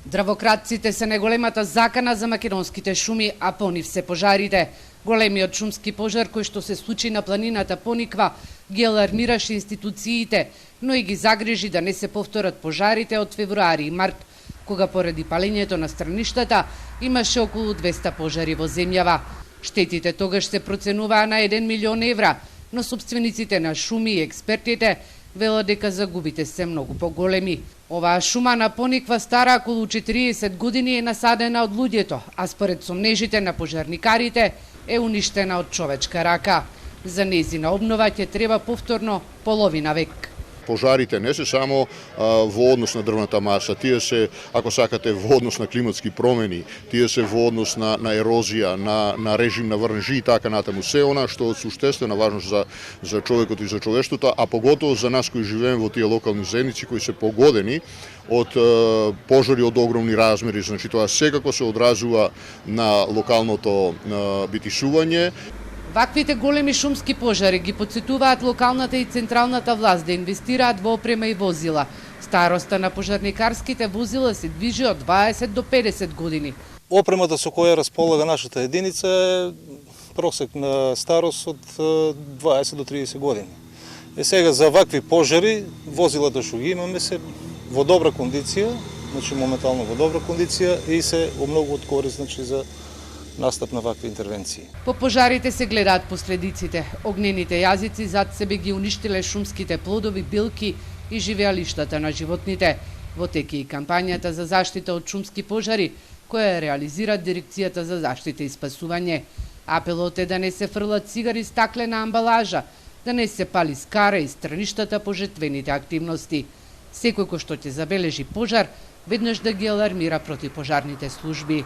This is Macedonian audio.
Дрвократците се најголемата закана за македонските шуми, а по нив се пожарите. Големиот шумски пожар кој што се случи на планината Пониква ги алармираше институциите, но и ги загрижи да не се повторат пожарите од февруари и март, кога поради палењето на страништата имаше околу 200 пожари во земјава. Штетите тогаш се проценуваа на 1 милион евра, но собствениците на шуми и експертите велат дека загубите се многу поголеми. Оваа шума на Пониква стара околу 40 години е насадена од луѓето, а според сомнежите на пожарникарите е уништена од човечка рака. За нејзина обнова ќе треба повторно половина век. Пожарите не се само во однос на дрвната маса, тие се, ако сакате, во однос на климатски промени, тие се во однос на ерозија, на режим на врнежи и така натаму. Се она што од суштествена важност за човекот и за човештвото, а поготово за нас кои живееме во тие локални заедници кои се погодени од пожари од огромни размери. Значи тоа секако се одразува на локалното битишување. Ваквите големи шумски пожари ги потсетуваат локалната и централната власт да инвестираат во опрема и возила. Староста на пожарникарските возила се движи од 20 до 50 години. Опремата со која располага нашата единица е просек на старост од 20 до 30 години. Сега за вакви пожари возилата што ги имаме се во добра кондиција, значи моментално во добра кондиција и се во многу од корист, значи за настап на вакви интервенции. По пожарите се гледаат последиците. Огнените јазици зад себе ги уништиле шумските плодови, билки и живеалиштата на животните. Во теке и кампањата за заштита од шумски пожари, која реализира Дирекцијата за заштита и спасување. Апелот е да не се фрлат цигари стаклена амбалажа, да не се пали скара и страништата по жетвените активности. Секој кој што ќе забележи пожар, веднаш да ги алармира противпожарните служби.